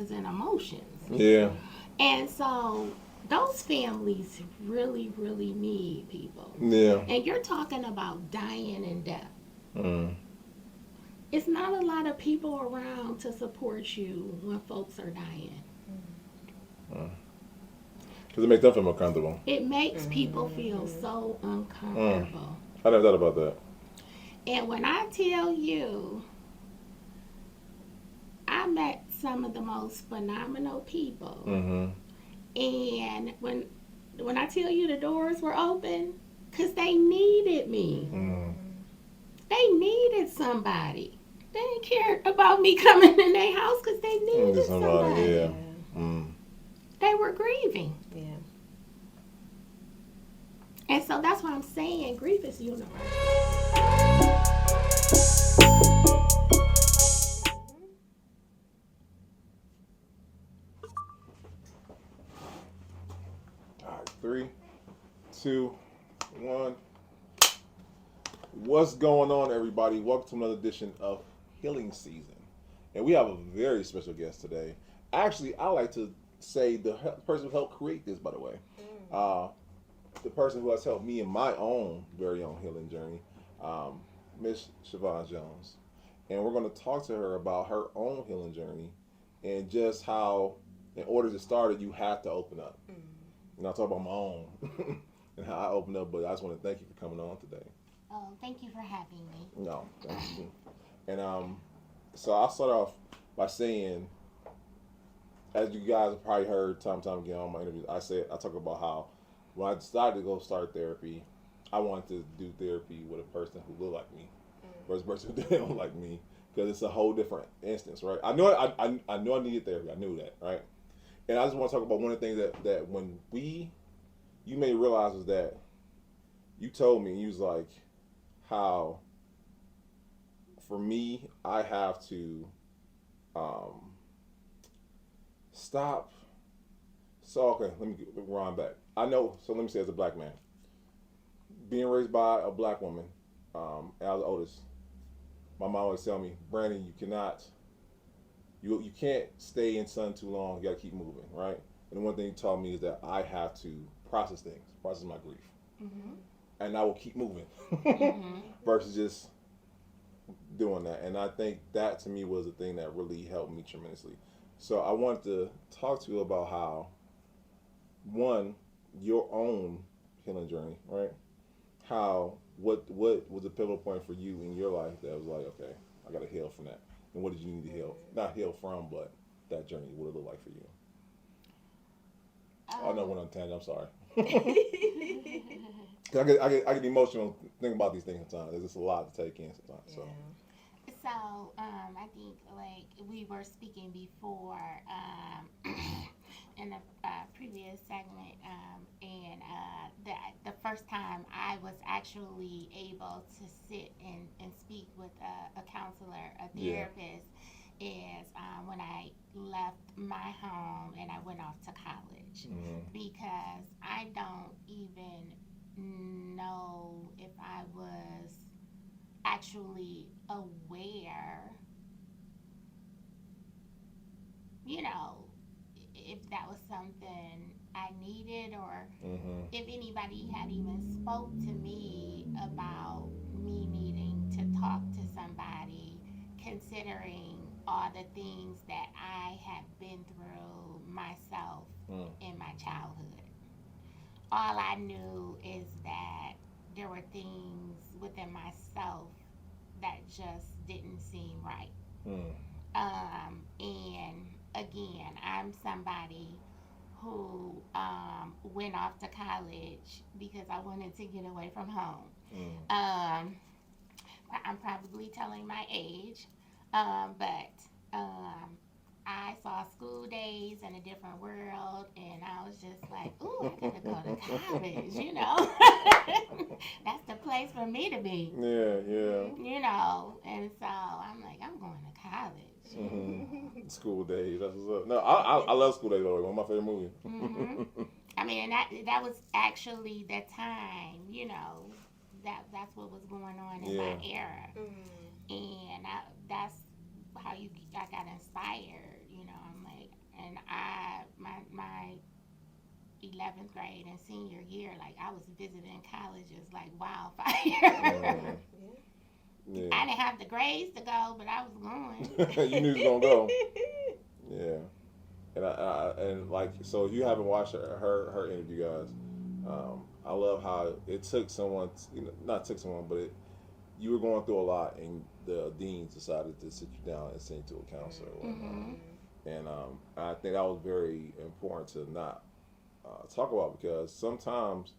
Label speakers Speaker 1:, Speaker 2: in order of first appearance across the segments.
Speaker 1: feelings and emotions.
Speaker 2: Yeah.
Speaker 1: And so those families really, really need people.
Speaker 2: Yeah.
Speaker 1: And you're talking about dying and death.
Speaker 2: Mm.
Speaker 1: It's not a lot of people around to support you when folks are dying.
Speaker 2: Mm. Because it makes them feel more comfortable.
Speaker 1: It makes people feel so
Speaker 2: Mm.
Speaker 1: uncomfortable.
Speaker 2: I never thought about that.
Speaker 1: And when I tell you, I met some of the most phenomenal people.
Speaker 2: Mm-hmm.
Speaker 1: And when I tell you the doors were open, because they needed me.
Speaker 2: Mm.
Speaker 1: They needed somebody. They didn't care about me coming in their house because they needed somebody.
Speaker 2: Yeah. Mm.
Speaker 1: They were grieving.
Speaker 3: Yeah.
Speaker 1: And so that's why I'm saying grief is universal.
Speaker 2: All right, 3, 2, 1. What's going on, everybody? Welcome to another edition of Healing Season. And we have a very special guest today. Actually, I like to say the person who helped create this, by the way. The person who has helped me in my own very own healing journey, Miss Shavaun Jones. And we're going to talk to her about her own healing journey and just how, in order to start it, you have to open up. And I'll talk about my own and how I opened up, but I just want to thank you for coming on today.
Speaker 1: Oh, thank you for having me.
Speaker 2: No, thank you. And so I'll start off by saying, as you guys have probably heard time and time again on my interviews, I talk about how when I decided to go start therapy, I wanted to do therapy with a person who looked like me versus a person who didn't look like me, because it's a whole different instance, right? I knew I needed therapy. I knew that, right? And I just want to talk about one of the things that when you may realize is that you told me, you was like, how for me, I have to stop. So, okay, let me rewind back. I know, so let me say, as a black man, being raised by a black woman, and I was the oldest, my mom always tell me, Brandon, you can't stay in sun too long, you gotta keep moving, right? And the one thing he taught me is that I have to process things, process my grief.
Speaker 1: Mm-hmm.
Speaker 2: And I will keep moving versus just doing that. And I think that to me was the thing that really helped me tremendously. So I wanted to talk to you about how, one, your own healing journey, right? How, what was the pivotal point for you in your life that was like, okay, I got to heal from that. And what did you need to heal? Not heal from, but that journey, what did it look like for you? I know I went on a tangent, I'm sorry. I get emotional thinking about these things sometimes. There's just a lot to take in sometimes. So.
Speaker 1: So, I think like we were speaking before in the previous segment, and the first time I was actually able to sit and speak with a counselor, a therapist, is when I left my home and I went off to college, because I don't even know if I was actually aware, if that was something I needed, or if anybody had even spoke to me about me needing to talk to somebody, considering all the things that I had been through myself in my childhood. All I knew is that there were things within myself that just didn't seem right. And again, I'm somebody who went off to college because I wanted to get away from home. I'm probably telling my age, but I saw School Days in a Different World, and I was just like, ooh, I gotta go to college, That's the place for me to be.
Speaker 2: Yeah.
Speaker 1: And so I'm like, I'm going to college.
Speaker 2: School Days, that's what's up. No, I love School Days, by the way, one of my favorite movies.
Speaker 1: I mean, and that was actually the time, that's what was going on in my era. And that's how I got inspired. I'm like, 11th grade and senior year, like I was visiting colleges like wildfire.
Speaker 2: Mhm.
Speaker 1: I
Speaker 2: Yeah.
Speaker 1: didn't have the grades to go, but I was going.
Speaker 2: You knew you was gonna go. Yeah. And and like, so if you haven't watched her interview, guys, I love how it took someone, not took someone, but you were going through a lot, and the deans decided to sit you down and send you to a counselor or whatnot.
Speaker 1: Mm-hmm.
Speaker 2: And I think that was very important to not talk about, because sometimes,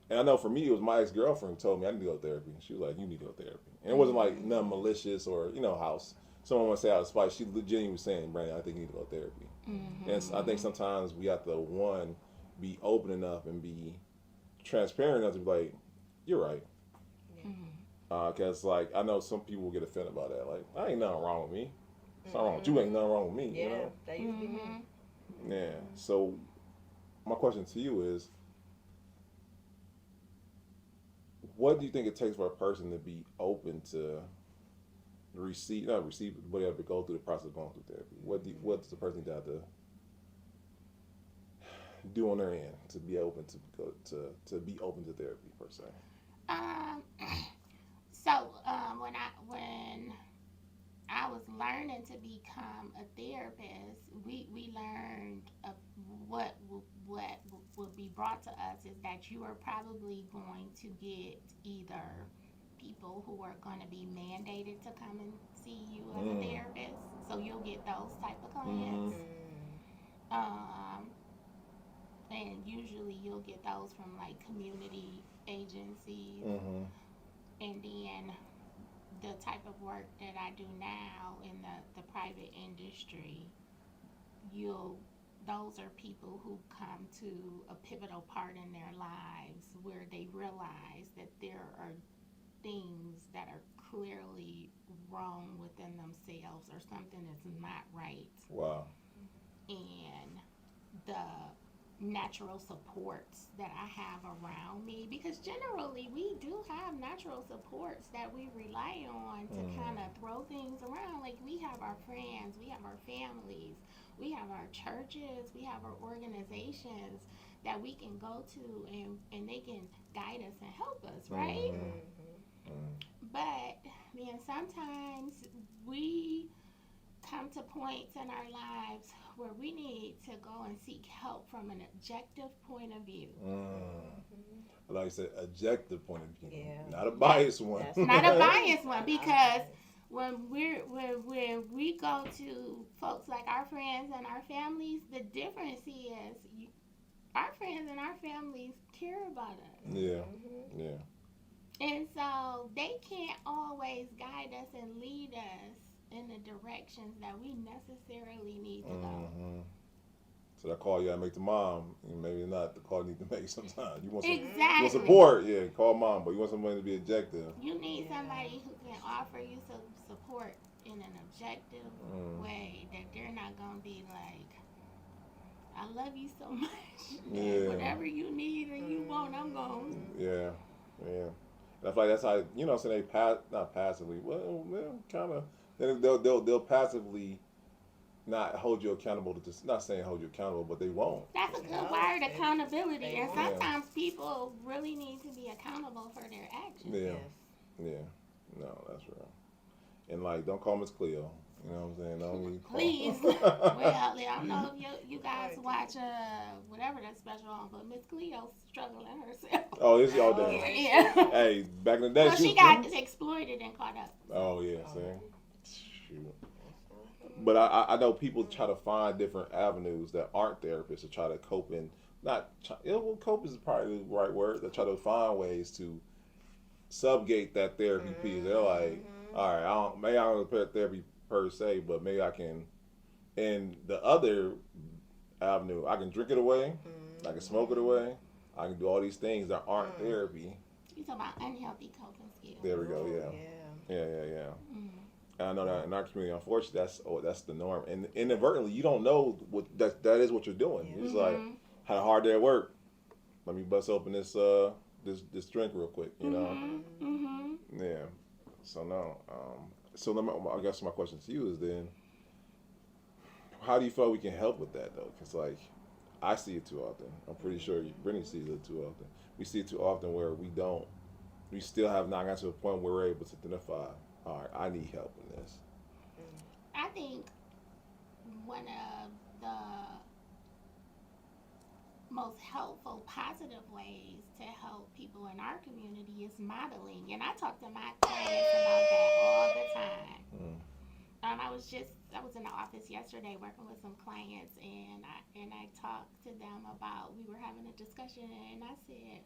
Speaker 2: and I know for me, it was my ex girlfriend who told me I need to go to therapy. She was like, "You need to go to therapy," and it wasn't like nothing malicious or how someone would say out of spite. She legitimately was saying, "Brandon, I think you need to go to therapy."
Speaker 1: Mm-hmm.
Speaker 2: And I think sometimes we have to be open enough and be transparent enough to be like, "You're right," because like I know some people will get offended by that. Like, I ain't nothing wrong with me. It's not wrong with you. Ain't nothing wrong with me.
Speaker 3: Yeah,
Speaker 2: You know?
Speaker 3: that used to be me.
Speaker 2: Yeah. So my question to you is, what do you think it takes for a person to be open to not receive, whatever, go through the process of going through therapy? What does the person have to do on their end to be open to go to be open to therapy per se?
Speaker 1: Um, so when I was learning to become a therapist, we learned what would be brought to us is that you are probably going to get either people who are going to be mandated to come and see you as a therapist, so you'll get those type of clients. Um, and usually you'll get those from like community agencies, and then the type of work that I do now in the private industry, those are people who come to a pivotal part in their lives where they realize that there are things that are clearly wrong within themselves, or something is not right.
Speaker 2: Wow.
Speaker 1: And the natural supports that I have around me, because generally we do have natural supports that we rely on to kind of throw things around. Like, we have our friends, we have our families, we have our churches, we have our organizations that we can go to, and they can guide us and help us, right? But then sometimes we come to points in our lives where we need to go and seek help from an objective point of view.
Speaker 2: I like you said, objective point of view,
Speaker 3: Yeah.
Speaker 2: not a biased one.
Speaker 1: Not a biased one, because when we go to folks like our friends and our families, the difference is our friends and our families care about us.
Speaker 2: Yeah, yeah.
Speaker 1: And so they can't always guide us and lead us in the directions that we necessarily need to go.
Speaker 2: So that call you gotta make to mom, and maybe not the call you need to make sometimes. You want
Speaker 1: Exactly.
Speaker 2: you want support, yeah, call mom, but you want somebody to be objective.
Speaker 1: You need somebody who can offer you some support in an objective way, that they're not gonna be like, I love you so much.
Speaker 2: Yeah.
Speaker 1: Whatever you need or you want, I'm going.
Speaker 2: Yeah, yeah. And I feel like that's how so they not passively, well, kind of. They'll passively not hold you accountable to this. Not saying hold you accountable, but they won't.
Speaker 1: That's a good word, accountability. And sometimes people really need to be accountable for their actions.
Speaker 2: Yeah, yeah. No, that's real. And like, don't call Miss Cleo. You know what I'm saying? Don't call.
Speaker 1: Please. Well, I don't know if you guys watch whatever that special on, but Miss Cleo's struggling herself.
Speaker 2: Oh, is y'all damn.
Speaker 1: Yeah.
Speaker 2: Hey, back in the day,
Speaker 1: Well, she got exploited and caught up.
Speaker 2: Oh yeah, see. Shoot. But I know people try to find different avenues that aren't therapists to try to cope in. Cope is probably the right word. They try to find ways to subgate that therapy piece. They're like, all right, maybe I don't put therapy per se, but maybe I can. And the other avenue, I can drink it away, I can smoke it away, I can do all these things that aren't therapy.
Speaker 1: You talking about unhealthy coping skills?
Speaker 2: There we go. Yeah. And I know that in our community, unfortunately, that's the norm. And inadvertently, you don't know what that is what you're doing. You're just like, had a hard day at work. Let me bust open this drink real quick. You know. Yeah. So no. So I guess my question to you is then, how do you feel we can help with that though? Because like, I see it too often. I'm pretty sure Brittany sees it too often. We see it too often where we still have not gotten to a point where we're able to identify, all right, I need help in this.
Speaker 1: I think one of the most helpful, positive ways to help people in our community is modeling. And I talk to my clients about that all the time. I was in the office yesterday working with some clients, and I talked to them about, we were having a discussion, and I said,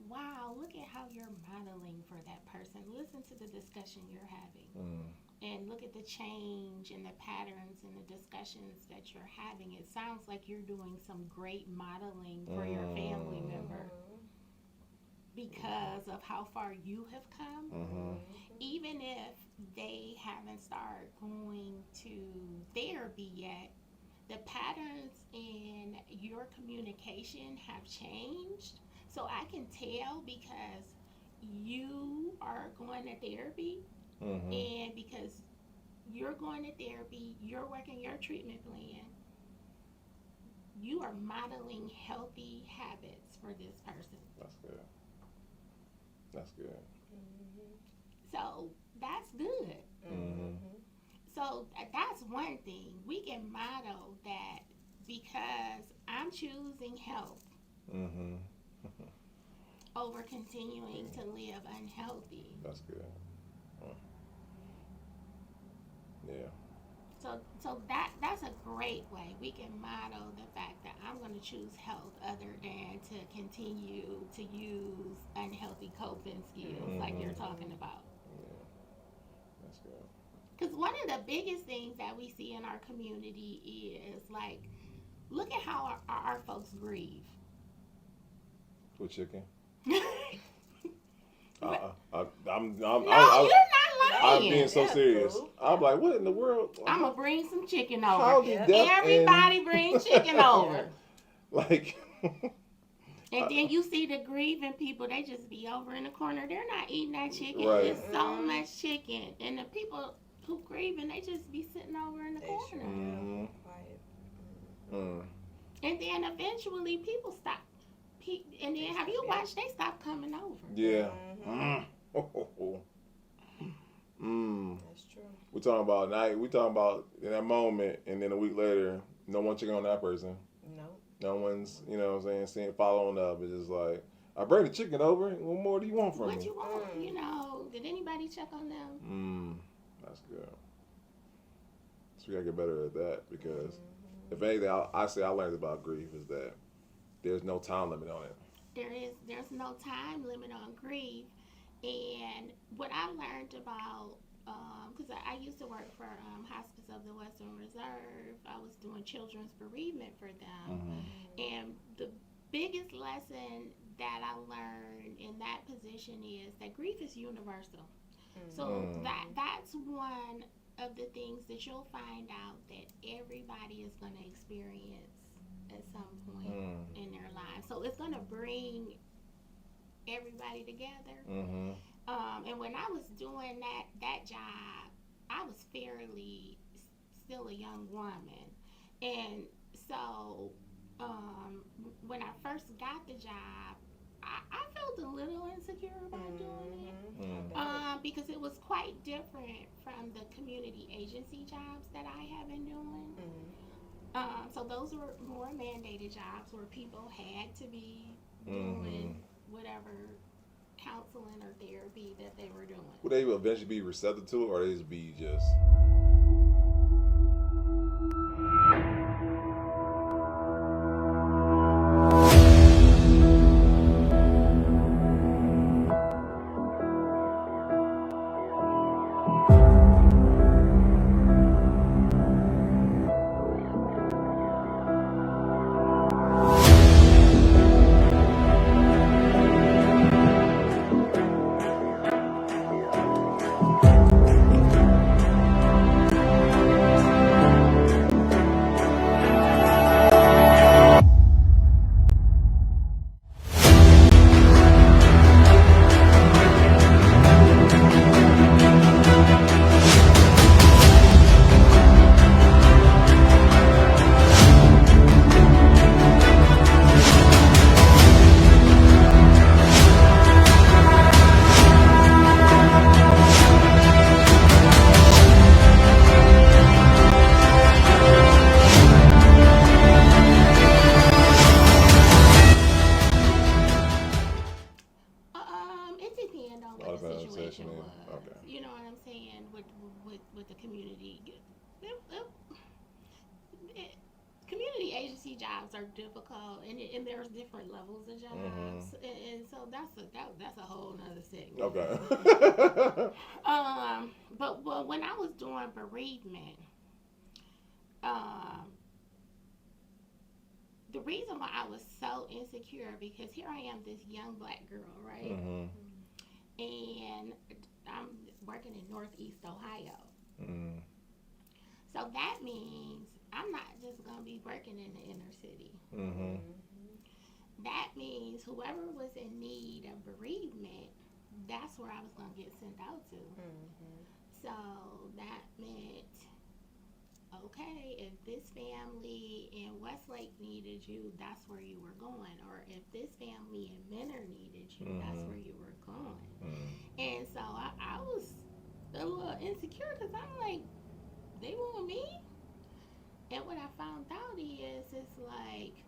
Speaker 1: wow, look at how you're modeling for that person. Listen to the discussion you're having. And look at the change and the patterns and the discussions that you're having. It sounds like you're doing some great modeling for your family member because of how far you have come. Even if they haven't started going to therapy yet, the patterns in your communication have changed. So I can tell because you are going to therapy, and because you're going to therapy, you're working your treatment plan, you are modeling healthy habits for this person.
Speaker 2: That's good. That's good.
Speaker 1: So that's good. So that's one thing. We can model that because I'm choosing health over continuing to live unhealthy.
Speaker 2: That's good. Yeah.
Speaker 1: So that's a great way. We can model the fact that I'm going to choose health other than to continue to use unhealthy coping skills like you're talking about.
Speaker 2: Yeah. That's good.
Speaker 1: Because one of the biggest things that we see in our community is, like, look at how our folks grieve.
Speaker 2: With chicken?
Speaker 1: No,
Speaker 2: I'm
Speaker 1: you're not lying.
Speaker 2: I'm being so serious.
Speaker 3: Cool.
Speaker 2: I'm like, what in the world?
Speaker 1: I'm going to bring some chicken over.
Speaker 2: How did that
Speaker 1: Everybody bring chicken over.
Speaker 2: Like...
Speaker 1: And then you see the grieving people, they just be over in the corner. They're not eating that chicken.
Speaker 2: Right.
Speaker 1: It's so much chicken. And the people who grieving, they just be sitting over in the corner. And then eventually people stop. And then have you watched, they stop coming over.
Speaker 2: Yeah.
Speaker 3: That's true.
Speaker 2: We talking about in that moment, and then a week later, no one checking on that person. No one's, you know what I'm saying, following up. It's just like, I bring the chicken over. What more do you want from me?
Speaker 1: What you want? You know, did anybody check on them?
Speaker 2: That's good. So we gotta get better at that, because if anything, I learned about grief is that there's no time limit on it.
Speaker 1: There's no time limit on grief. And what I learned about, because I used to work for Hospice of the Western Reserve. I was doing children's bereavement for them. And the biggest lesson that I learned in that position is that grief is universal. So that's one of the things that you'll find out that everybody is going to experience at some point in their lives. So it's going to bring everybody together. And when I was doing that job, I was fairly still a young woman. And so when I first got the job, I felt a little insecure about doing it because it was quite different from the community agency jobs that I have been doing. So those were more mandated jobs where people had to be doing whatever counseling or therapy that they were doing.
Speaker 2: Would they eventually be receptive to it, or they just be just...
Speaker 1: see jobs are difficult, and there's different levels of jobs, and so that's a whole nother segment.
Speaker 2: Okay.
Speaker 1: But when I was doing bereavement, um, the reason why I was so insecure because here I am, this young black girl, right, and I'm working in Northeast Ohio. So that means I'm not just gonna be working in the inner city. That means whoever was in need of bereavement, that's where I was gonna get sent out to. So that meant, okay, if this family in Westlake needed you, that's where you were going. Or if this family in Menor needed you, that's where you were going. And so I was a little insecure because I'm like, they want me? And what I found out is, it's like,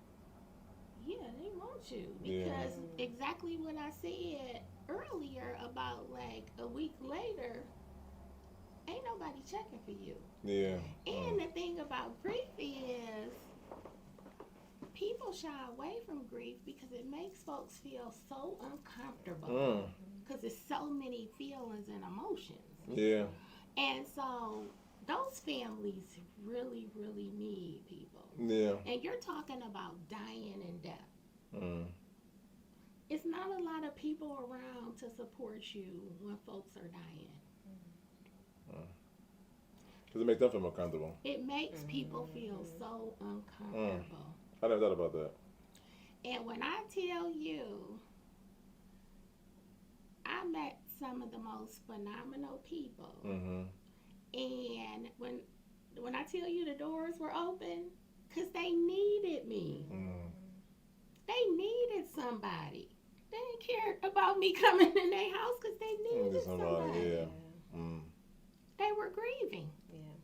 Speaker 1: yeah, they want you. Because exactly what I said earlier about like a week later, ain't nobody checking for you.
Speaker 2: Yeah.
Speaker 1: And the thing about grief is, people shy away from grief because it makes folks feel so uncomfortable. Because there's so many feelings and emotions.
Speaker 2: Yeah.
Speaker 1: And so those families really, really need people.
Speaker 2: Yeah.
Speaker 1: And you're talking about dying and death. It's not a lot of people around to support you when folks are dying.
Speaker 2: Because it makes them feel more comfortable.
Speaker 1: It makes people feel so uncomfortable.
Speaker 2: I never thought about that.
Speaker 1: And when I tell you, I met some of the most phenomenal people. And when I tell you the doors were open, because they needed me. They needed somebody. They didn't care about me coming in their house because they needed somebody.
Speaker 2: Yeah.
Speaker 1: They were grieving.
Speaker 3: Yeah.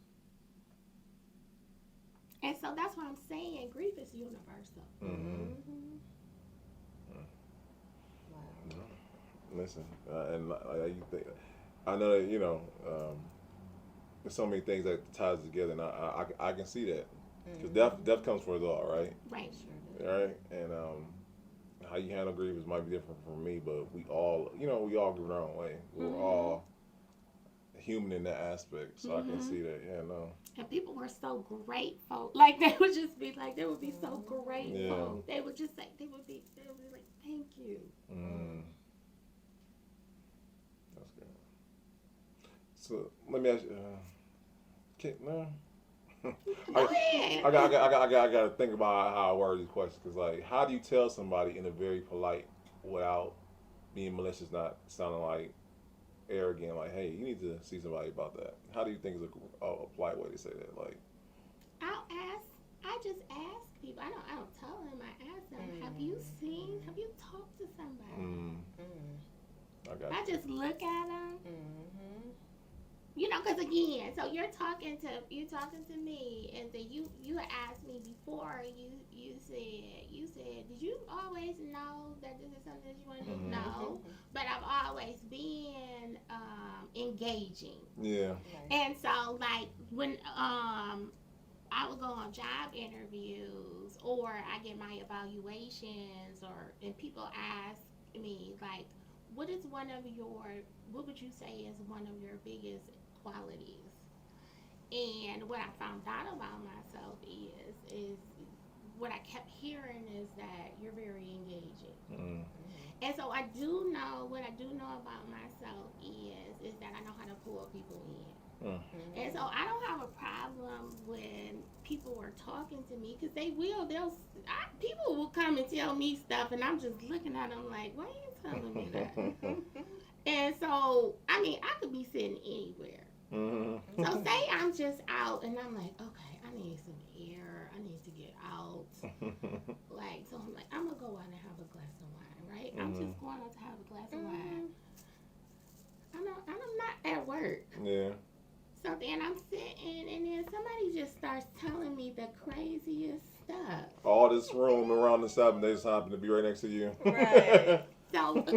Speaker 1: And so that's why I'm saying grief is universal.
Speaker 3: Wow.
Speaker 2: Listen, and you think, I know that there's so many things that ties together, and I can see that because death comes for us all, right?
Speaker 1: Right.
Speaker 2: Right, and how you handle grief might be different from me, but we all grieve our own way. We're all human in that aspect, so I can see that. Yeah, no.
Speaker 1: And people were so grateful. Like they would just be like, they would be so grateful.
Speaker 2: Yeah.
Speaker 1: They would just say, they would be like, thank you.
Speaker 2: That's good. So let me ask you. No.
Speaker 1: Go ahead.
Speaker 2: I got to think about how I word these questions because, like, how do you tell somebody in a very polite, without being malicious, not sounding like arrogant, like, hey, you need to see somebody about that? How do you think is a polite way to say that? Like,
Speaker 1: I just ask people. I don't tell them. I ask them, have you talked to somebody? I just look at them. Because again, so you're talking to me, and then you had asked me before. You said, did you always know that this is something that you want to do? No, but I've always been engaging.
Speaker 2: Yeah.
Speaker 1: And so, like when I would go on job interviews, or I get my evaluations, and people ask me like, what would you say is one of your biggest qualities? And what I found out about myself is what I kept hearing is that you're very engaging. And so what I do know about myself is that I know how to pull people in. And so I don't have a problem when people are talking to me, because people will come and tell me stuff, and I'm just looking at them like, why are you telling me that? And so, I mean, I could be sitting anywhere. So say I'm just out and I'm like, okay, I need some air. I need to get out. So I'm like, I'm going to go out and have a glass of wine, right? I'm just going out to have a glass of wine. I'm not at work.
Speaker 2: Yeah.
Speaker 1: So then I'm sitting, and then somebody just starts telling me the craziest stuff.
Speaker 2: All this room around the 7 days happen to be right next to you.
Speaker 3: Right.
Speaker 1: So again,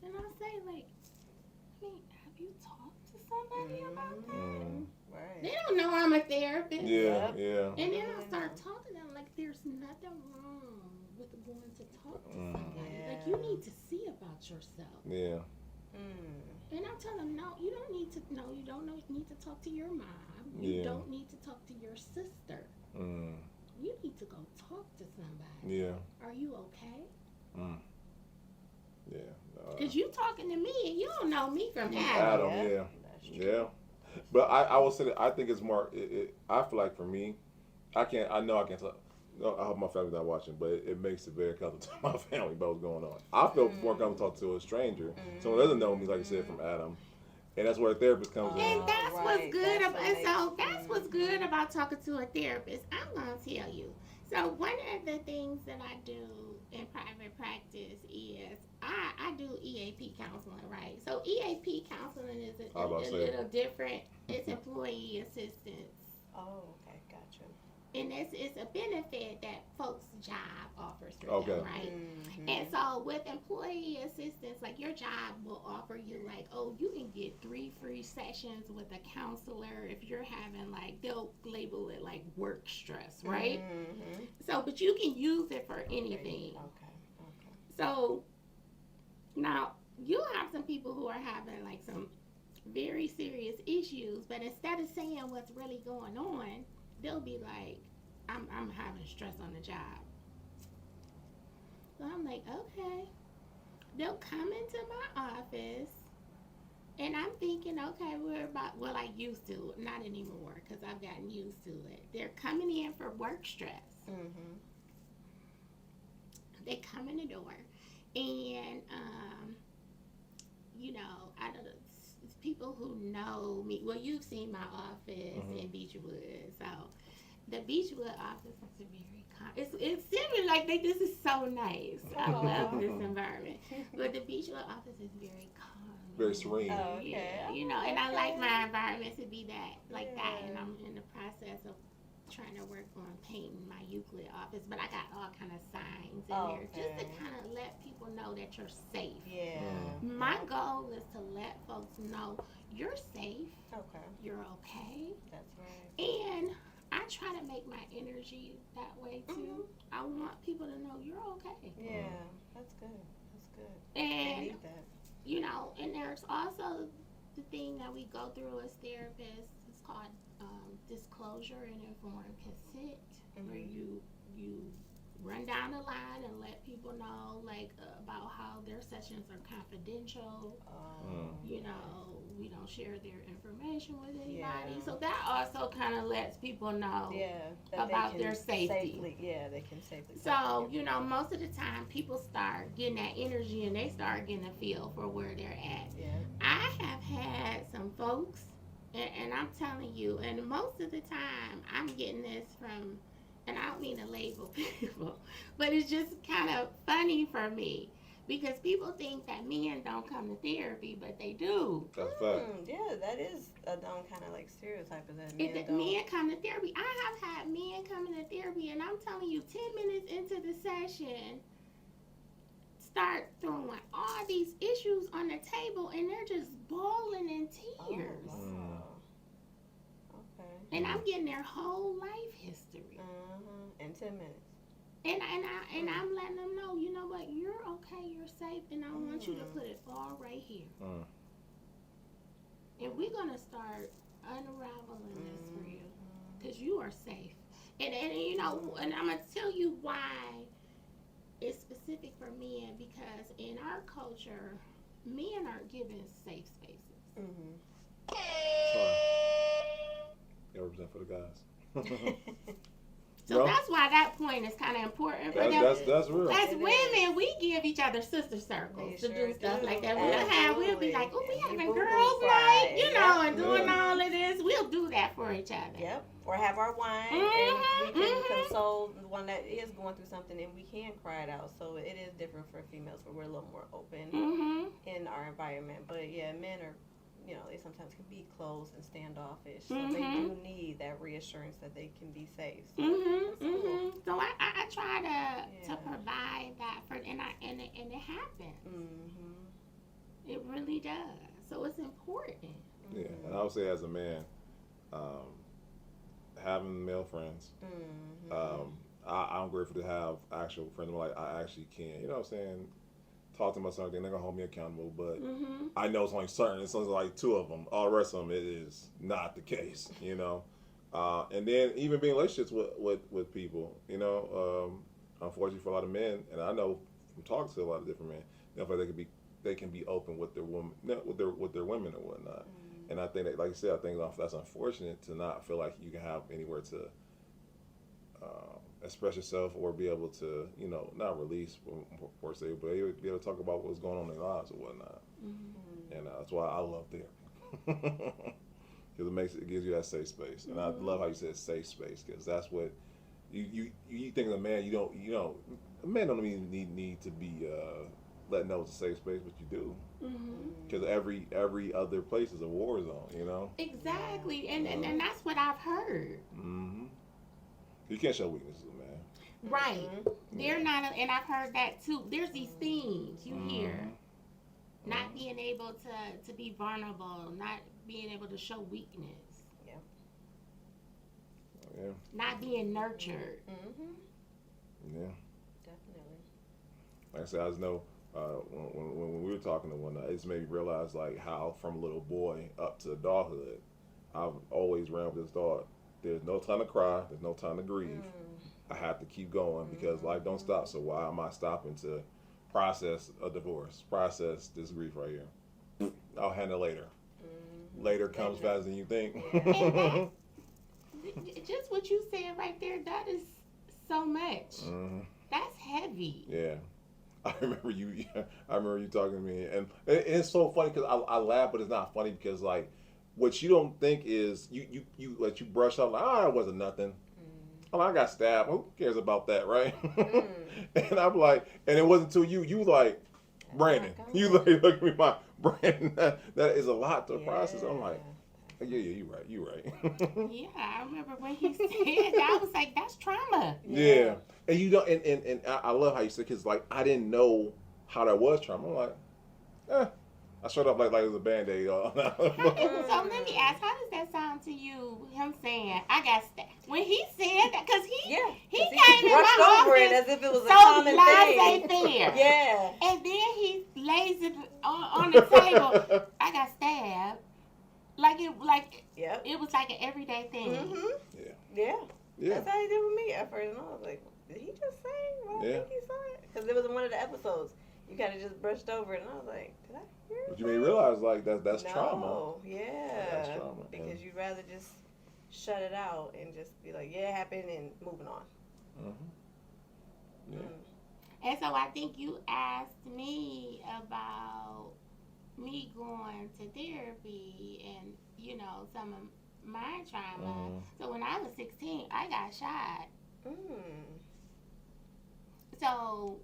Speaker 1: and I'll say, like, I mean, have you talked to somebody about that?
Speaker 3: Right.
Speaker 1: They don't know I'm a therapist.
Speaker 2: Yeah.
Speaker 1: And then I'll nothing wrong with going to talk to
Speaker 2: Mm.
Speaker 1: somebody.
Speaker 3: Yeah.
Speaker 1: Like, you need to see about yourself.
Speaker 2: Yeah.
Speaker 3: Mm.
Speaker 1: And I tell them, no, you don't need to. No, you don't need to talk to your mom. You
Speaker 2: Yeah.
Speaker 1: don't need to talk to your sister.
Speaker 2: Mm.
Speaker 1: You need to go talk to somebody.
Speaker 2: Yeah.
Speaker 1: Are you okay?
Speaker 2: Mm. Yeah.
Speaker 1: Because you talking to me and you don't know me from Adam.
Speaker 2: Adam, yeah.
Speaker 3: That's true.
Speaker 2: Yeah. But I will say that I think it's more. I feel like for me, I know I can't talk. No, I hope my family's not watching, but it makes it very comfortable to my family about what's going on. I feel more comfortable talking to a stranger, someone who doesn't know me, like you said, from Adam, and that's where a therapist comes in.
Speaker 1: And that's
Speaker 3: right.
Speaker 1: what's good
Speaker 3: That's
Speaker 1: about.
Speaker 3: what makes-
Speaker 1: So that's what's good about talking to a therapist. I'm gonna tell you. So one of the things that I do in private practice is I do EAP counseling, right? So EAP counseling is a
Speaker 2: I was about to say.
Speaker 1: little different. It's employee assistance.
Speaker 3: Oh, okay, gotcha.
Speaker 1: And it's a benefit that folks' job offers for
Speaker 2: Okay.
Speaker 1: them, right?
Speaker 3: Mhm.
Speaker 1: And so with employee assistance, like your job will offer you like, oh, you can get 3 free sessions with a counselor if you're having like, they'll label it like work stress, right?
Speaker 3: Mhm.
Speaker 1: So, but you can use it for anything.
Speaker 3: Okay.
Speaker 1: So now you'll have some people who are having like some very serious issues, but instead of saying what's really going on, they'll be like, I'm having stress on the job. So I'm like, okay. They'll come into my office, and I'm thinking, okay, well, I used to, not anymore, because I've gotten used to it. They're coming in for work stress.
Speaker 3: Mhm.
Speaker 1: They come in the door, and, I don't know, it's people who know me. Well, you've seen my office in Beechwood, so the Beechwood office is very it seems like this is so nice. I love this environment, but the Beechwood office is very calm,
Speaker 2: Very serene.
Speaker 3: Oh, okay.
Speaker 1: Yeah, and I like my environment to be that that,
Speaker 3: Yeah.
Speaker 1: and I'm in the process of trying to work on painting my Euclid office, but I got all kind of signs in there just to
Speaker 3: Okay.
Speaker 1: kind of let people know that you're safe.
Speaker 3: Yeah.
Speaker 1: My goal is to let folks know you're safe,
Speaker 3: Okay.
Speaker 1: you're okay,
Speaker 3: That's right.
Speaker 1: and I try to make my energy that way too.
Speaker 3: Mm-hmm.
Speaker 1: I want people to know you're okay.
Speaker 3: Yeah. That's good. That's good. They
Speaker 1: And,
Speaker 3: need that.
Speaker 1: and there's also the thing that we go through as therapists. It's called disclosure and informed consent, where you run down the line and let people know about how their sessions are confidential. We don't share their information with anybody.
Speaker 3: Yeah.
Speaker 1: So that also kind of lets people know
Speaker 3: that they
Speaker 1: about
Speaker 3: can
Speaker 1: their safety.
Speaker 3: They can safely.
Speaker 1: So, most of the time people start getting that energy and they start getting a feel for where they're at.
Speaker 3: Yeah.
Speaker 1: I have had some folks, and I'm telling you, and most of the time I'm getting this from, and I don't mean to label people, but it's just kind of funny for me because people think that men don't come to therapy, but they do.
Speaker 2: That's a fact.
Speaker 3: Yeah, that is a known kind of like stereotype of that.
Speaker 1: Men come to therapy. I have had men coming to therapy, and I'm telling you, 10 minutes into the session, start throwing all these issues on the table, and they're just bawling in tears.
Speaker 3: Oh, wow. Okay.
Speaker 1: And I'm getting their whole life history.
Speaker 3: In 10 minutes.
Speaker 1: And I'm letting them know, you know what, you're okay, you're safe, and I want you to put it all right here. And we're going to start unraveling this for you, because you are safe. And I'm going to tell you why it's specific for men, because in our culture, men aren't given safe spaces.
Speaker 2: Sorry. Yeah, represent for the guys.
Speaker 1: So that's why that point is kind of important for them.
Speaker 2: That's real.
Speaker 1: As
Speaker 3: It
Speaker 1: women, we give each other sister circles to do stuff like that. We'll be like, oh, we
Speaker 3: And
Speaker 1: having
Speaker 3: boo-boo
Speaker 1: girls'
Speaker 3: Friday.
Speaker 1: night, and doing all of this. We'll do that for each other.
Speaker 3: Yep. Or have our wine, and we can console the one that is going through something, and we can cry it out. So it is different for females, where we're a little more open in our environment. But yeah, men are, they sometimes can be closed and standoffish. So they do need that reassurance that they can be safe. So that's cool.
Speaker 1: So I try to provide that for, and it happens. It really does. So it's important.
Speaker 2: Yeah, and I would say as a man, having male friends, I'm grateful to have actual friends. Like I actually can, you know what I'm saying? Talk to them about something. They're not gonna hold me accountable, but I know it's only certain. It's only like two of them. All the rest of them, it is not the case. You know, and then even being in relationships with people. You know, unfortunately for a lot of men, and I know from talking to a lot of different men, they feel like they can be open with their woman, with their women or whatnot. And I think that, like you said, I think that's unfortunate to not feel like you can have anywhere to express yourself or be able to, you know, not release per se, but be able to talk about what's going on in their lives or whatnot. And that's why I love therapy because it gives you that safe space. And I love how you said safe space because that's what you think of a man. You don't a man don't even need to be letting know it's a safe space, but you do. Because every other place is a war zone, you know.
Speaker 1: Exactly, and that's what I've heard.
Speaker 2: You can't show weaknesses, man.
Speaker 1: Right. They're not, and I've heard that too. There's these things you hear. Not being able to be vulnerable, not being able to show weakness.
Speaker 2: Yeah.
Speaker 1: Not being nurtured.
Speaker 2: Yeah.
Speaker 3: Definitely.
Speaker 2: Like I said, I just know when we were talking to one, it's made me realize like how from a little boy up to adulthood, I've always ran with this thought: there's no time to cry, there's no time to grieve. I have to keep going because life don't stop. So why am I stopping to process a divorce, process this grief right here? I'll handle it later. Later comes faster than you think.
Speaker 1: And just what you said right there, that is so much. That's heavy.
Speaker 2: Yeah. I remember you talking to me, and it's so funny because I laugh, but it's not funny because like what you don't think is you let you brush off like, it wasn't nothing. Oh, I got stabbed. Who cares about that, right? And I'm like, and it wasn't until you like, Brandon, you look at me, my Brandon, that is a lot to process. I'm like, yeah, you right.
Speaker 1: Yeah, I remember when he said that, I was like, that's trauma.
Speaker 2: Yeah. And you don't, and I love how you said, because like I didn't know how that was trauma. I'm like, I showed up like it was a Band-Aid.
Speaker 1: So let me ask, how does that sound to you? Him saying, "I got stabbed." When he said that, because he came in
Speaker 3: brushed
Speaker 1: my
Speaker 3: over
Speaker 1: office
Speaker 3: it as if it was a
Speaker 1: so
Speaker 3: common
Speaker 1: laissez
Speaker 3: thing.
Speaker 1: faire.
Speaker 3: Yeah.
Speaker 1: And then he lays it on the table. I got stabbed. It was like an everyday thing.
Speaker 3: Yeah. That's how he did with me at first, and I was like, "Did he just say? Well, I think he saw it." Because it was in one of the episodes. You kind of just brushed over it, and I was like, "Did I hear it?"
Speaker 2: But you may realize like that's trauma.
Speaker 3: Yeah.
Speaker 2: That's trauma.
Speaker 3: Because you'd rather just shut it out and just be like, "Yeah, it happened," and moving on.
Speaker 1: And so I think you asked me about me going to therapy and, you know, some of my trauma. So when I was 16, I got shot. So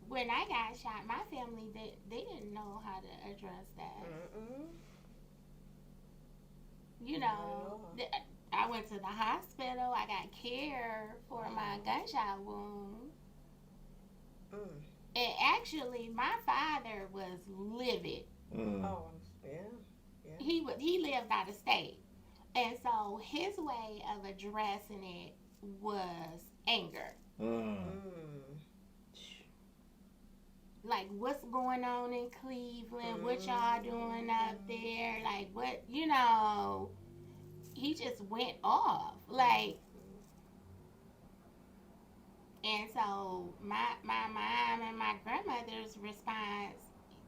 Speaker 1: when I got shot, my family, they didn't know how to address that. You know, I went to the hospital. I got care for my gunshot wound. And actually, my father was livid.
Speaker 3: Oh, yeah.
Speaker 1: He lived out of state. And so his way of addressing it was anger. Like, what's going on in Cleveland? What y'all doing up there? Like, what, you know, he just went off. Like, and so my mom and my grandmother's response,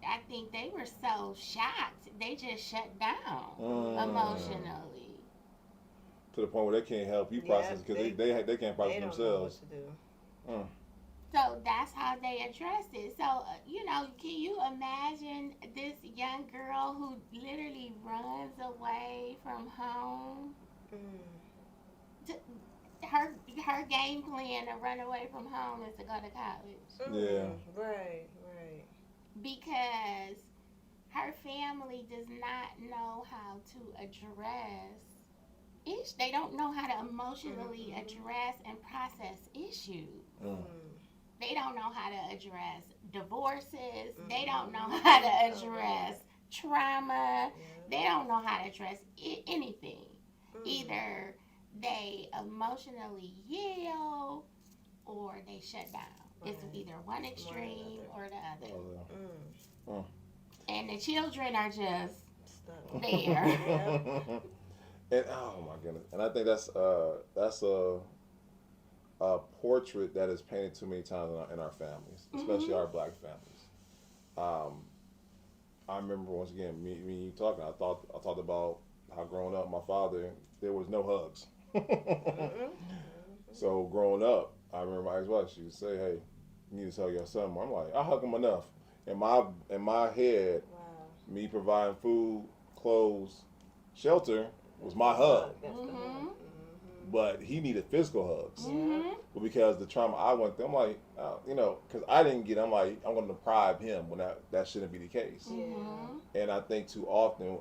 Speaker 1: I think they were so shocked, they just shut down emotionally.
Speaker 2: To the point where they can't help you process because they can't process themselves.
Speaker 3: Know what to do.
Speaker 1: So that's how they addressed it. So, you know, can you imagine this young girl who literally runs away from home? Her game plan to run away from home is to go to college.
Speaker 2: Yeah.
Speaker 3: Right.
Speaker 1: Because her family does not know how to address issues. They don't know how to emotionally address and process issues. They don't know how to address divorces. They don't know how to address trauma. They don't know how to address anything. Either they emotionally yell or they shut down. It's either one extreme or the other. And the children are just there.
Speaker 2: And oh my goodness, and I think that's a portrait that is painted too many times in our families, especially our black families. I remember once again me and you talking. I thought about how growing up, my father, there was no hugs. So growing up, I remember my ex-wife, she would say, "Hey, you need to hug your son more." I'm like, I hug him enough. In my head, me providing food, clothes, shelter was my hug. But he needed physical hugs. But because the trauma I went through, I'm like, because I didn't get it, I'm like, I'm going to deprive him when that shouldn't be the case. And I think too often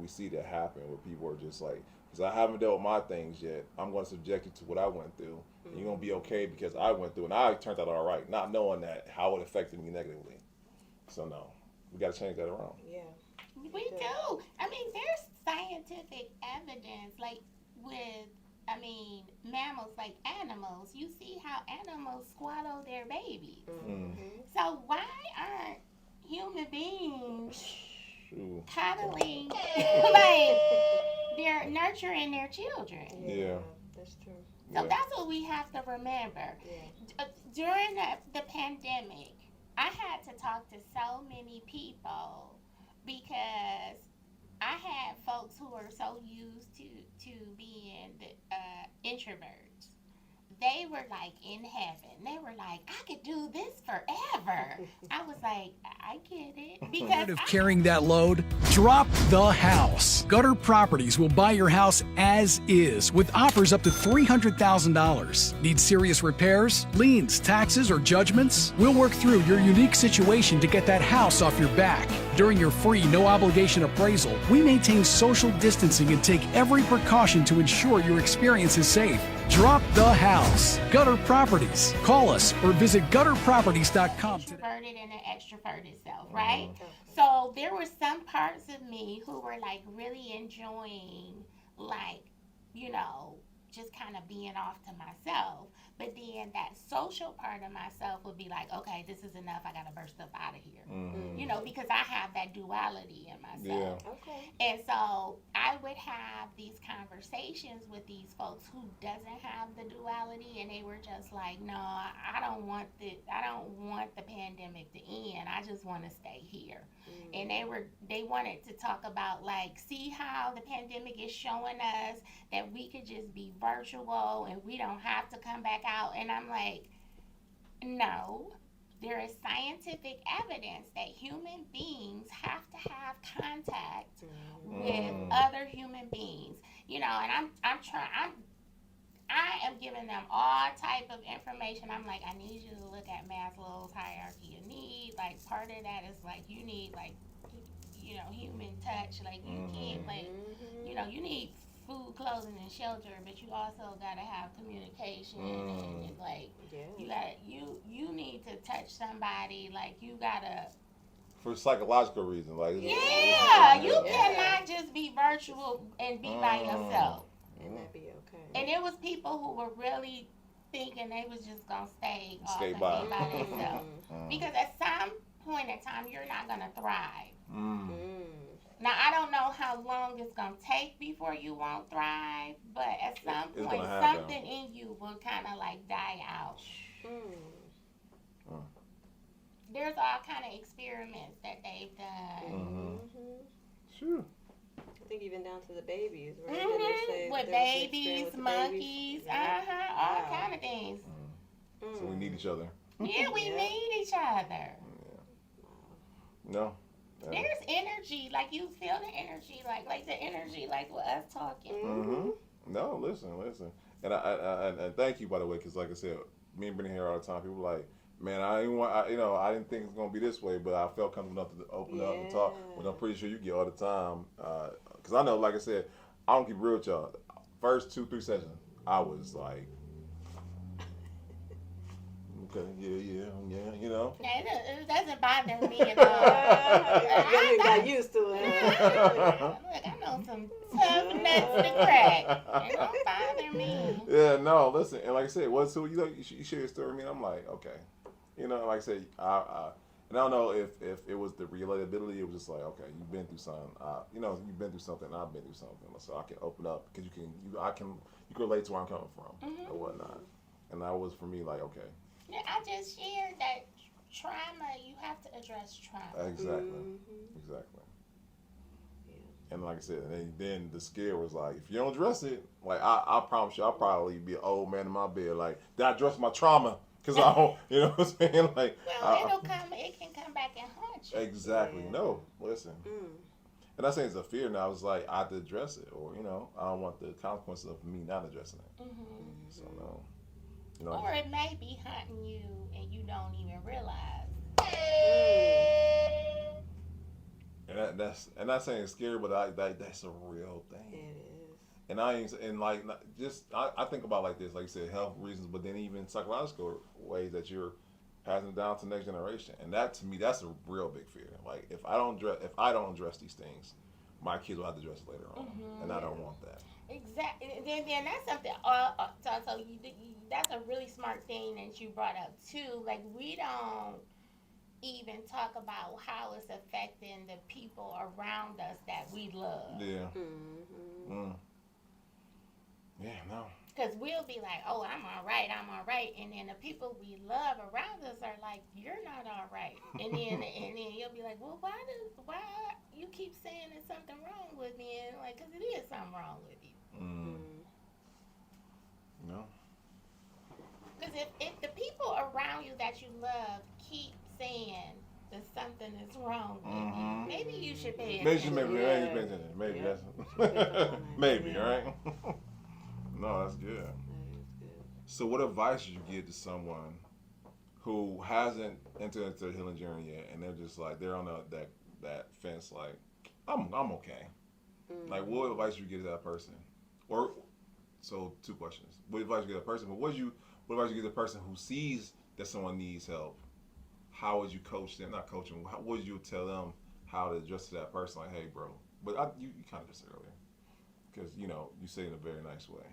Speaker 2: we see that happen where people are just like, because I haven't dealt with my things yet, I'm going to subject you to what I went through. And you're going to be okay because I went through and I turned out all right, not knowing that how it affected me negatively. So no, we got to change that around.
Speaker 3: Yeah.
Speaker 1: We do. I mean, there's scientific evidence, like with, mammals, like animals. You see how animals swallow their babies. So why aren't human beings coddling, like they're nurturing their children?
Speaker 2: Yeah.
Speaker 3: That's true.
Speaker 1: So that's what we have to remember. During the pandemic, I had to talk to so many people because I had folks who were so used to being introverts. They were like in heaven. They were like, I could do this forever. I was like, I get it. Because
Speaker 4: Tired of carrying that load? Drop the house. Gutter Properties will buy your house as is with offers up to $300,000. Need serious repairs, liens, taxes, or judgments? We'll work through your unique situation to get that house off your back. During your free, no-obligation appraisal, we maintain social distancing and take every precaution to ensure your experience is safe. Drop the house. Gutter Properties. Call us or visit gutterproperties.com today.
Speaker 1: Introverted and an extroverted self, right? So there were some parts of me who were like really enjoying, like, just kind of being off to myself. But then that social part of myself would be like, okay, this is enough. I got to burst up out of here. Because I have that duality in myself.
Speaker 2: Yeah.
Speaker 3: Okay.
Speaker 1: And so I would have these conversations with these folks who doesn't have the duality, and they were just like, no, I don't want the pandemic to end. I just want to stay here. And they wanted to talk about, like, see how the pandemic is showing us that we could just be virtual and we don't have to come back out. And I'm like, no, there is scientific evidence that human beings have to have contact with other human beings, and I am giving them all type of information. I'm like, I need you to look at Maslow's hierarchy of need. Like, part of that is like, you need human touch. Like, you can't you need food, clothing, and shelter, but you also gotta have communication and like you need to touch somebody. Like, you gotta,
Speaker 2: for psychological reasons, like
Speaker 1: you cannot just be virtual and be by yourself.
Speaker 3: And that be okay.
Speaker 1: And there was people who were really thinking they was just gonna stay off and
Speaker 2: by.
Speaker 1: be by themselves. Because at some point in time, you're not gonna thrive. Now, I don't know how long it's going to take before you won't thrive, but at some point, something in you will kind of like die out. There's all kind of experiments that they've done.
Speaker 2: Sure.
Speaker 3: I think even down to the babies, right? They say
Speaker 1: with babies, monkeys, all kind of things.
Speaker 2: So we need each other.
Speaker 1: Yeah, we need each other.
Speaker 2: No.
Speaker 1: There's energy, like you feel the energy, like the energy, like with us talking.
Speaker 2: No, listen, and I thank you, by the way, because like I said, me and Brittany here all the time. People are like, man, I didn't think it was gonna be this way, but I felt comfortable enough to open up and talk. But I'm pretty sure you get all the time, because I know, like I said, I don't keep real with y'all. First 2-3 sessions, I was like, okay, yeah, you know.
Speaker 1: Yeah, it doesn't bother me at all.
Speaker 3: You got used to it.
Speaker 1: Look, I know some tough nuts to crack. It don't bother me.
Speaker 2: Yeah, no, listen, and like I said, what's who you know, you share your story with me, and I'm like, okay, you know, like I said, and I don't know if it was the relatability, it was just like, okay, you've been through something, you know, you've been through something, I've been through something, so I can open up because you can relate to where I'm coming from or whatnot, and that was for me like, okay,
Speaker 1: Yeah, I just shared that trauma. You have to address trauma.
Speaker 2: exactly. And like I said, and then the scare was like, if you don't address it, like I promise you, I'll probably be an old man in my bed. Like, did I address my trauma? Because I don't, you know what I'm saying? Like,
Speaker 1: Well, it can come back and haunt you.
Speaker 2: exactly. No, listen. And I'm saying it's a fear now. It's like I have to address it, or you know, I don't want the consequences of me not addressing it. So no, you know.
Speaker 1: Or it may be haunting you and you don't even realize.
Speaker 2: And that's not saying it's scary, but that's a real thing.
Speaker 3: It is.
Speaker 2: And I think about like this, like you said, health reasons, but then even psychological ways that you're passing it down to the next generation. And that to me, that's a real big fear. Like if I don't address these things, my kids will have to address it later on, and I don't want that.
Speaker 1: Exactly. Then that's something. So that's a really smart thing that you brought up too. Like we don't even talk about how it's affecting the people around us that we love.
Speaker 2: Yeah. Yeah, no.
Speaker 1: Because we'll be like, oh, I'm all right. And then the people we love around us are like, you're not all right. And then you'll be like, well, why you keep saying there's something wrong with me? And like, because it is something wrong with you.
Speaker 2: No.
Speaker 1: Because if the people around you that you love keep saying that something is wrong with you, maybe you should pay attention.
Speaker 2: Maybe that's maybe, right? No, that's good.
Speaker 3: That is good.
Speaker 2: So, what advice would you give to someone who hasn't entered into the healing journey yet, and they're just like they're on that fence, like I'm okay. Like, what advice would you give to that person? Or so, two questions. What advice would you give that person? But what advice would you give the person who sees that someone needs help? How would you coach them? Not coach them. How would you tell them how to address to that person? Like, hey, bro. But you kind of just said earlier, because you know you say it in a very nice way.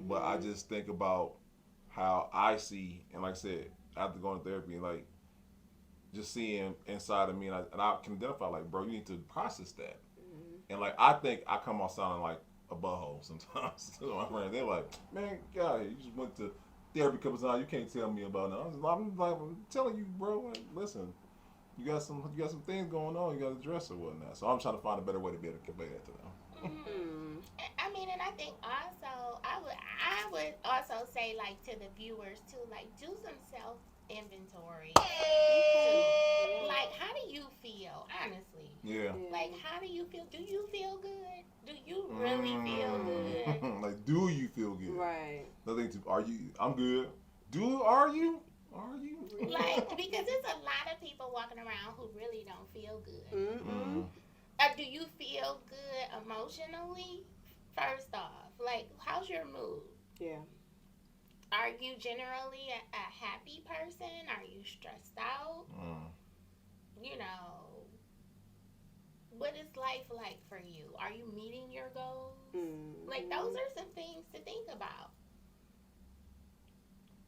Speaker 2: But I just think about how I see, and like I said, after going to therapy, like just seeing inside of me, and I can identify, like, bro, you need to process that. And like I think I come off sounding like a butthole sometimes to my friends. They're like, man, God, you just went to therapy a couple times. You can't tell me about it. I'm telling you, bro. Like, listen, you got some things going on. You got to address it, whatnot. So I'm trying to find a better way to be able to convey that to them.
Speaker 1: I mean, and I think also I would also say, like, to the viewers too, like, do some self inventory. Like, how do you feel, honestly?
Speaker 2: Yeah.
Speaker 1: Like, how do you feel? Do you feel good? Do you really feel good?
Speaker 2: Like, do you feel good?
Speaker 3: Right.
Speaker 2: Nothing to. Are you? I'm good. Are you?
Speaker 1: Like, because there's a lot of people walking around who really don't feel good. Do you feel good emotionally? First off, like, how's your mood?
Speaker 3: Yeah.
Speaker 1: Are you generally a happy person? Are you stressed out? You know, what is life like for you? Are you meeting your goals? Like, those are some things to think about.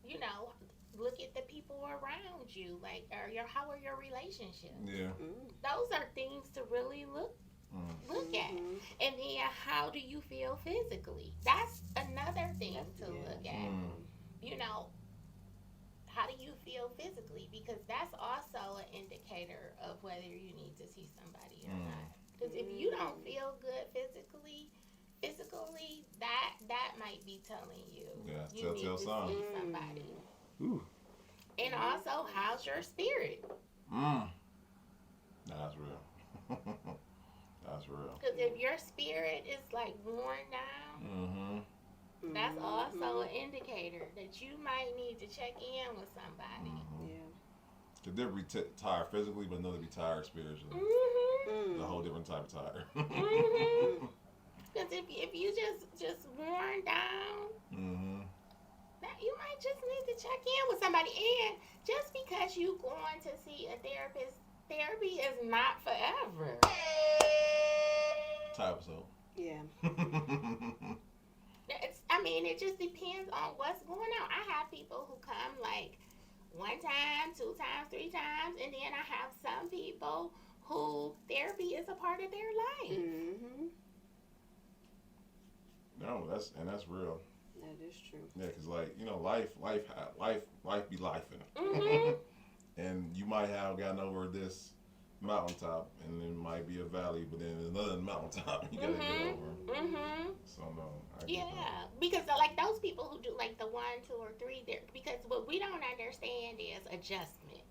Speaker 1: You know, look at the people around you. Like, how are your relationships?
Speaker 2: Yeah.
Speaker 1: Those are things to really look at. And then, how do you feel physically? That's another thing to look at. You know, how do you feel physically? Because that's also an indicator of whether you need to see somebody or not. Because if you don't feel good physically, that might be telling you you need to see somebody. And also, how's your spirit?
Speaker 2: That's real. That's real.
Speaker 1: Because if your spirit is like worn down, that's also an indicator that you might need to check in with somebody.
Speaker 2: Because they'll be tired physically, but another be tired spiritually. A whole different type of tired.
Speaker 1: Because if you just worn down, you might just need to check in with somebody. And just because you going to see a therapist, therapy is not forever.
Speaker 2: Type so.
Speaker 3: Yeah.
Speaker 1: It just depends on what's going on. I have people who come like 1 time, 2 times, 3 times, and then I have some people who therapy is a part of their life.
Speaker 3: Mm-hmm.
Speaker 2: No, that's real.
Speaker 3: That is true.
Speaker 2: Yeah, cause like life be lifing.
Speaker 1: Mm-hmm.
Speaker 2: And you might have gotten over this mountaintop, and there might be a valley, but then there's another mountaintop you gotta get over.
Speaker 1: Mm-hmm.
Speaker 2: So no, I get that.
Speaker 1: Because like those people who do like the 1, 2, or 3, there, because what we don't understand is adjustment.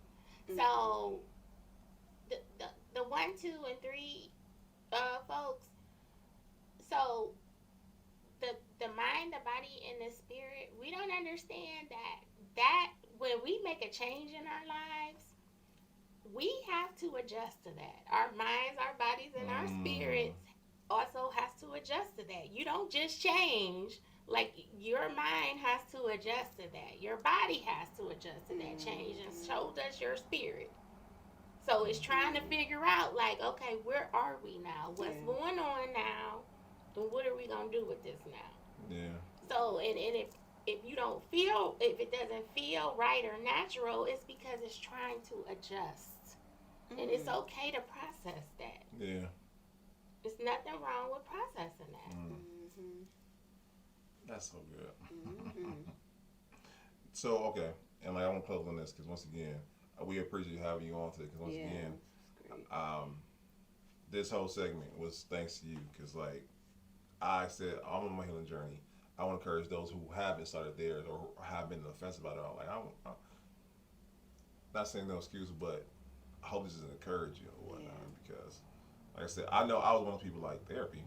Speaker 3: Mm-hmm.
Speaker 1: So the 1, 2, and 3 folks. So the mind, the body, and the spirit, we don't understand that when we make a change in our lives, we have to adjust to that. Our minds, our bodies, and our spirits also has to adjust to that. You don't just change. Like, your mind has to adjust to that. Your body has to adjust to that change, and so does your spirit. So it's trying to figure out, like, okay, where are we now? What's going on now? And what are we going to do with this now?
Speaker 2: Yeah.
Speaker 1: So, and if you don't feel, if it doesn't feel right or natural, it's because it's trying to adjust. And it's okay to process that.
Speaker 2: Yeah.
Speaker 1: There's nothing wrong with processing that.
Speaker 3: Mm-hmm.
Speaker 2: That's so good.
Speaker 3: Mm-hmm.
Speaker 2: So, okay. And like, I want to close on this because once again, we appreciate having you on today because once again, this whole segment was thanks to you because like I said, I'm on my healing journey. I want to encourage those who haven't started theirs or have been offensive about it all. Like, I'm not saying no excuse, but I hope this is encouraging or whatnot because, like I said, I know I was one of those people like therapy.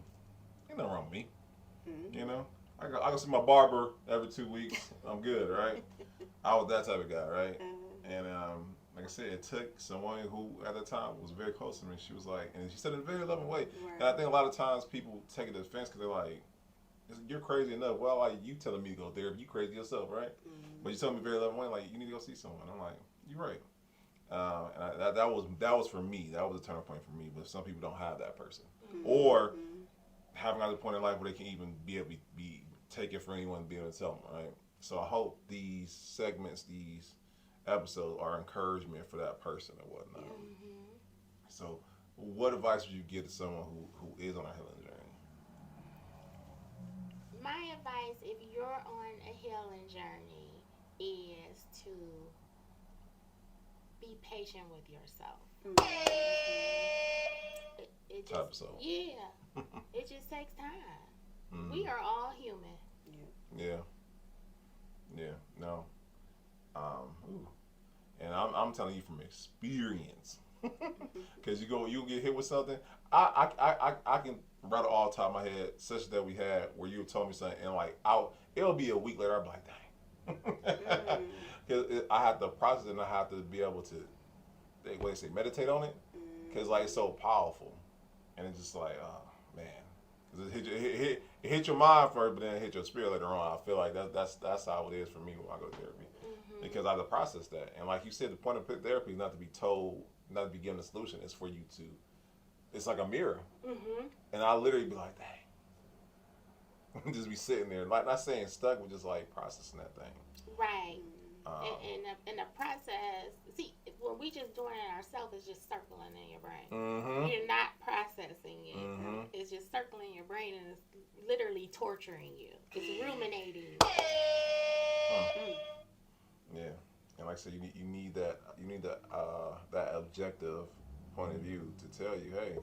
Speaker 2: Ain't nothing wrong with me.
Speaker 3: Mm-hmm.
Speaker 2: You know, I go see my barber every 2 weeks. I'm good, right? I was that type of guy, right? And like I said, it took someone who at the time was very close to me. She was like, and she said it in a very loving way.
Speaker 3: Right.
Speaker 2: And I think a lot of times people take it to offense because they're like, "You're crazy enough. Well, like you telling me to go therapy, you crazy yourself, right?" But you told me very loving way, like you need to go see someone. I'm like, you're right. And that was for me. That was a turning point for me. But some people don't have that person, or having another point in life where they can even be able to be taken for anyone to be able to tell them, right? So I hope these segments, these episodes are encouragement for that person and whatnot. So what advice would you give to someone who is on a healing journey?
Speaker 1: My advice, if you're on a healing journey, is to be patient with yourself. It just, it just takes time. We are all human.
Speaker 2: Yeah. No. And I'm telling you from experience, because you get hit with something. I can rattle all the top of my head such that we had where you told me something and like it'll be a week later. I'll be like, dang, because I have to process it and I have to be able to, what they say, meditate on it, because like it's so powerful, and it's just like, oh man. It hit your mind first, but then it hit your spirit later on. I feel like that's how it is for me when I go to therapy, because I have to process that. And like you said, the point of therapy is not to be told, not to be given a solution. It's for you to. It's like a mirror, and I literally be like, dang, just be sitting there, like not saying stuck, but just like processing that thing.
Speaker 1: Right. In the process, see, when we just doing it ourselves, it's just circling in your brain. You're not processing it. It's just circling in your brain, and it's literally torturing you. It's ruminating.
Speaker 2: Yeah, and like I said, you need that objective point of view to tell you, hey.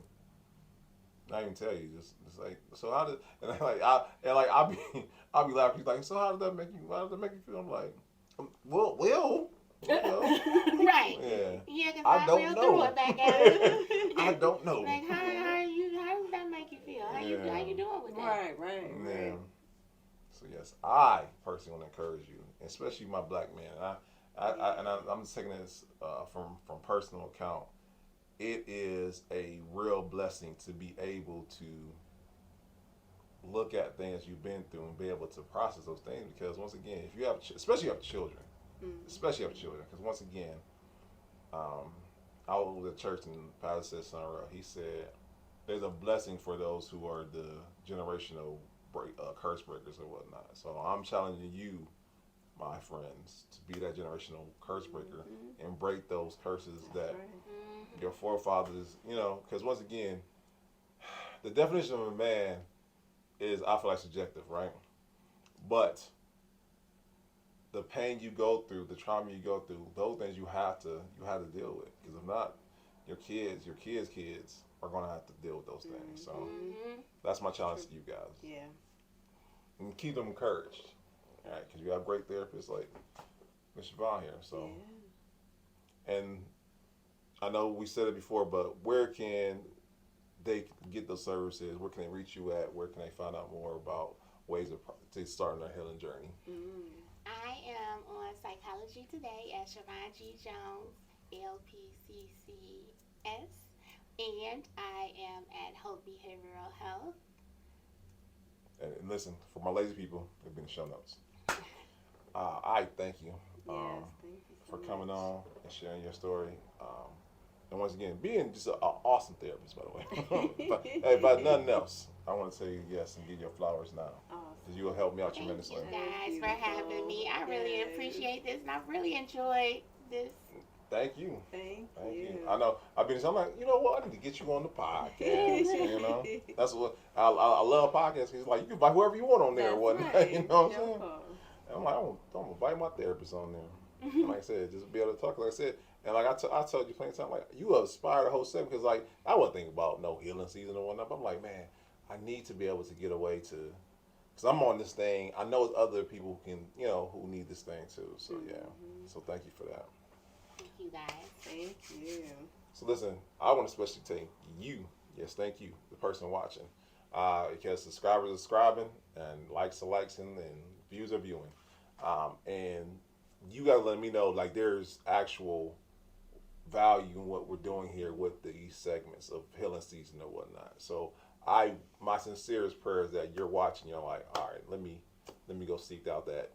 Speaker 2: Not even tell you, just like, so how did, and I'll be laughing. He's like, so how did that make you feel? I'm like, well.
Speaker 1: Right. Yeah, because I
Speaker 2: don't know.
Speaker 1: Throw it back at it.
Speaker 2: I don't know.
Speaker 1: Like, how does that make you feel? How you doing with that?
Speaker 3: Right.
Speaker 2: Yeah. So yes, I personally want to encourage you, especially my black man. I'm just taking this from personal account. It is a real blessing to be able to look at things you've been through and be able to process those things, because once again, if you have, especially if you have children, especially of children. Because once again, I was at church and Pastor said something real. He said, "There's a blessing for those who are the generational curse breakers or whatnot." So I'm challenging you, my friends, to be that generational curse breaker and break those curses that your forefathers, because once again, the definition of a man is, I feel like, subjective, right? But the pain you go through, the trauma you go through, those things you have to deal with. Because if not, your kids' kids are gonna have to deal with those things. So that's my challenge to you guys.
Speaker 3: Yeah.
Speaker 2: And keep them encouraged, all right? Because you have great therapists like Miss Shavaun here. So, and I know we said it before, but where can they get those services? Where can they reach you at? Where can they find out more about ways to start their healing journey?
Speaker 1: I am on Psychology Today at Shavaun G. Jones, LPCCS, and I am at Hope Behavioral Health.
Speaker 2: And listen, for my lazy people, it'll be in the show notes. I thank you,
Speaker 3: Yes, thank you so
Speaker 2: for
Speaker 3: much.
Speaker 2: coming on and sharing your story. And once again, being just an awesome therapist, by the way. But hey, by nothing else, I want to say yes and give you your flowers now. Because you will help me out
Speaker 1: Thank
Speaker 2: tremendously.
Speaker 1: you guys for having me. I really appreciate this, and I really enjoyed this.
Speaker 2: Thank you.
Speaker 3: Thank
Speaker 2: Thank
Speaker 3: you.
Speaker 2: you. I know. I'm like, you know what? I need to get you on the podcast. That's what I love podcasts. Because like you can invite whoever you want on there, or whatnot.
Speaker 3: Right.
Speaker 2: You know what I'm
Speaker 3: Your
Speaker 2: saying?
Speaker 3: fault.
Speaker 2: And I'm like, I'm gonna invite my therapist on there. Like I said, just be able to talk. Like I said, and like I told you plenty of times, like you inspired the whole segment because like I wasn't thinking about no healing season or whatnot. But I'm like, man, I need to be able to get away to, because I'm on this thing. I know other people who can, who need this thing too. So yeah. So thank you for that.
Speaker 1: Thank you guys.
Speaker 3: Thank you.
Speaker 2: So listen, I want to especially thank you. Yes, thank you, the person watching. Because subscribers are subscribing, and likes are liking, and views are viewing. And you gotta let me know, like, there's actual value in what we're doing here with these segments of healing season or whatnot. So my sincerest prayer is that you're watching, you're like, all right, let me go seek out that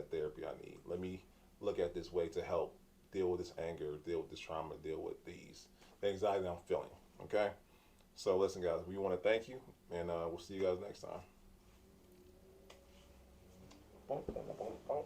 Speaker 2: therapy I need. Let me look at this way to help deal with this anger, deal with this trauma, deal with the anxiety I'm feeling. Okay? So listen, guys, we want to thank you, and we'll see you guys next time. Boom, boom, boom, boom.